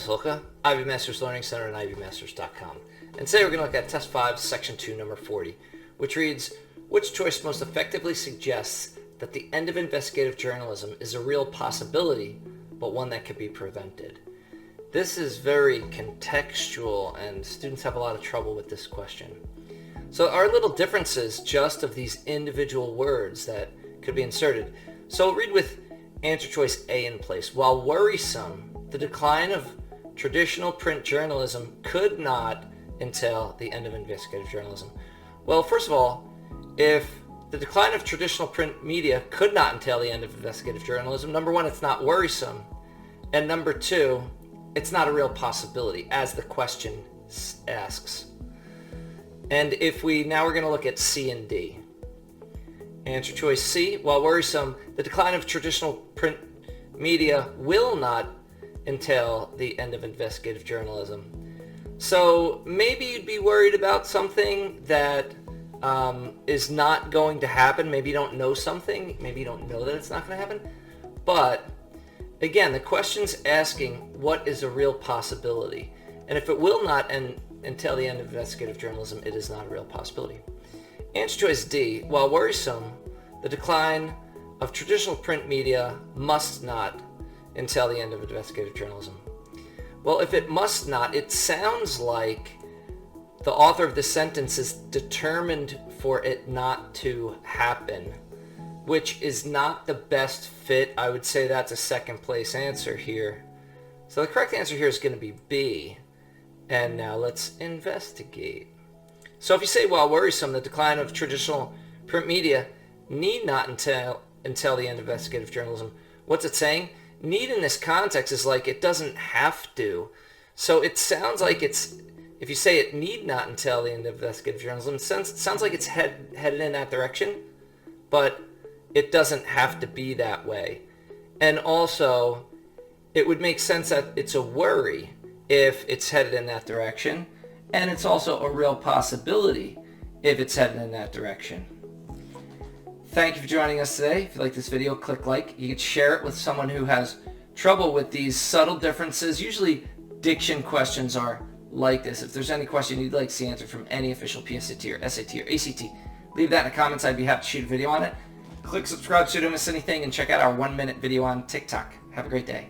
Pasulka, Ivy Masters Learning Center and ivymasters.com. And today we're going to look at Test 5, Section 2, number 40, which reads, which choice most effectively suggests that the end of investigative journalism is a real possibility, but one that could be prevented? This is very contextual, and students have a lot of trouble with this question. So our little differences just of these individual words that could be inserted. So we'll read with answer choice A in place. While worrisome, the decline of traditional print journalism could not entail the end of investigative journalism. Well, first of all, if the decline of traditional print media could not entail the end of investigative journalism, number one, it's not worrisome. And number two, it's not a real possibility, as the question asks. And if we're going to look at C and D. Answer choice C, while worrisome, the decline of traditional print media will not entail the end of investigative journalism. So maybe you'd be worried about something that is not going to happen. Maybe you don't know something. Maybe you don't know that it's not going to happen. But again, the question's asking what is a real possibility. And if it will not entail the end of investigative journalism, it is not a real possibility. Answer choice D, while worrisome, the decline of traditional print media must not entail the end of investigative journalism. Well, if it must not, it sounds like the author of the sentence is determined for it not to happen, which is not the best fit. I would say that's a second place answer here. So the correct answer here is going to be B. And now let's investigate. So if you say, while worrisome, the decline of traditional print media need not entail the end of investigative journalism, what's it saying? Need in this context is like it doesn't have to. So it sounds like it's, if you say it need not entail the end of investigative journalism, it sounds like it's headed in that direction, but it doesn't have to be that way. And also, it would make sense that it's a worry if it's headed in that direction. And it's also a real possibility if it's headed in that direction. Thank you for joining us today. If you like this video, click like. You can share it with someone who has trouble with these subtle differences. Usually diction questions are like this. If there's any question you'd like to see answered from any official PSAT or SAT or ACT, leave that in the comments. I'd be happy to shoot a video on it. Click subscribe so you don't miss anything, and check out our 1-minute video on TikTok. Have a great day.